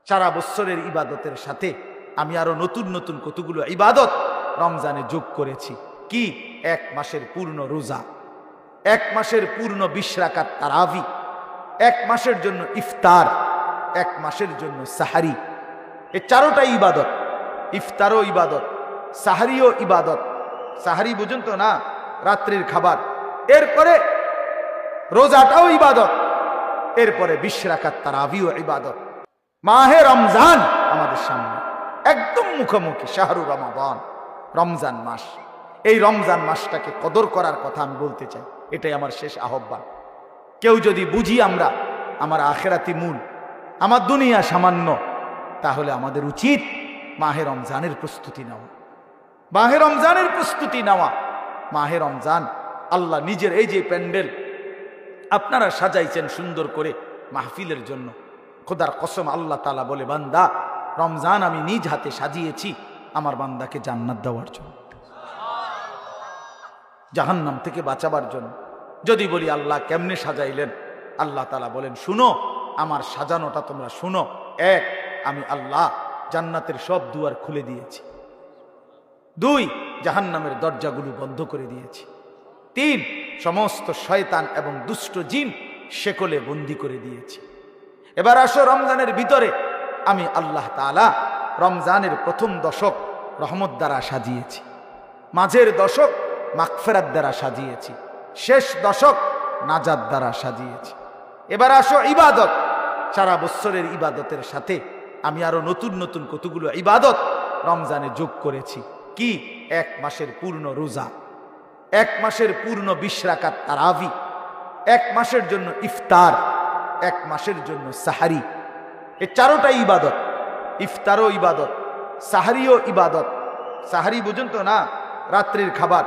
সারা বছরের ইবাদতের সাথে আমি আরো নতুন নতুন কতগুলো ইবাদত রমজানে যোগ করেছি। কি? 1 মাসের পূর্ণ রোজা, 1 মাসের পূর্ণ 20 রাকাত তারাবি, 1 মাসের জন্য ইফতার, 1 মাসের জন্য সাহারি। এই 4টা ইবাদত, ইফতারও ইবাদত, সাহারিও ইবাদত। সাহারি বুঝুন তো না, রাত্রির খাবার। এরপরে রোজাটাও ইবাদত, এরপরে 20 রাকাত তারাবিও ইবাদত। মাহে রমজান আমাদের সামনে, একদম মুখোমুখি। শাহরু রমাদান, রমজান মাস। এই রমজান মাসটাকে কদর করার কথা আমি বলতে চাই। এটাই আমার শেষ আহ্বান। কেউ যদি বুঝি আমরা আমার আখেরাতি মূল, আমার দুনিয়া সামান্য, তাহলে আমাদের উচিত মাহে রমজানের প্রস্তুতি নেওয়া, মাহে রমজানের প্রস্তুতি নেওয়া। মাহে রমজান আল্লাহ নিজের এই যে প্যান্ডেল আপনারা সাজাইছেন সুন্দর করে মাহফিলের জন্য, খোদার কসম আল্লাহ তাআলা বলে, বান্দা রমজান আমি নিজ হাতে সাজিয়েছি আমার বান্দাকে জান্নাত দেওয়ার জন্য, জাহান্নাম থেকে বাঁচাবার জন্য। যদি বলি আল্লাহ কেমনে সাজাইলেন, আল্লাহ তাআলা বলেন, শুনো আমার সাজানোটা তোমরা শুনো। 1, আমি আল্লাহ জান্নাতের সব দুয়ার খুলে দিয়েছি। 2, জাহান্নামের দরজাগুলো বন্ধ করে দিয়েছি। 3, সমস্ত শয়তান এবং দুষ্ট জিন শেকলে বন্দি করে দিয়েছি। এবার আসো রমজানের ভিতরে আমি আল্লাহ তাআলা রমজানের প্রথম দশক রহমত দ্বারা সাজিয়েছি, মাঝের দশক মাগফিরাত দ্বারা সাজিয়েছি, শেষ দশক নাজাত দ্বারা সাজিয়েছি। এবার আসো ইবাদত। সারা বছরের ইবাদতের সাথে আমি আরো নতুন নতুন কতগুলো ইবাদত রমজানে যোগ করেছি। কি? 1 মাসের পূর্ণ রোজা, 1 মাসের পূর্ণ 20 রাকাত তারাবি, 1 মাসের জন্য ইফতার, 1 মাসের জন্য সাহারি। এই 4টা ইবাদত, ইফতারও ইবাদত, সাহারিও ইবাদত। সাহারি বুঝুন তো না, রাত্রির খাবার।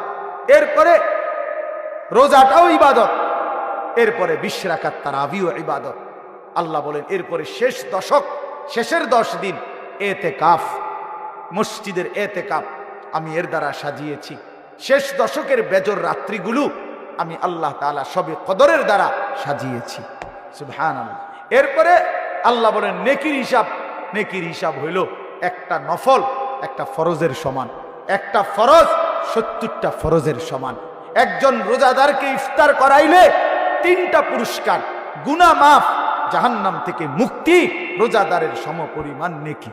এরপরে রোজাটাও ইবাদত, এরপরে 20 রাকাত তারাবিও ইবাদত। আল্লাহ বলেন এরপরে শেষ দশক, শেষের 10 দিন এতেকাফ, মসজিদের এতেকাফ আমি এর দ্বারা সাজিয়েছি। শেষ দশকের বেজর রাত্রিগুলো আমি আল্লাহ তাআলা সবে কদরের দ্বারা সাজিয়েছি। সুবহানাল্লাহ। এরপরে আল্লাহ বলেন নেকির হিসাব, নেকির হিসাব হইল একটা নফল একটা ফরজের সমান, একটা ফরজ 70টা ফরজের সমান। একজন রোজাদারকে ইফতার করাইলে 3টা পুরস্কার, গুনাহ মাফ, জাহান্নাম থেকে মুক্তি, রোজাদারের সমপরিমাণ নেকি।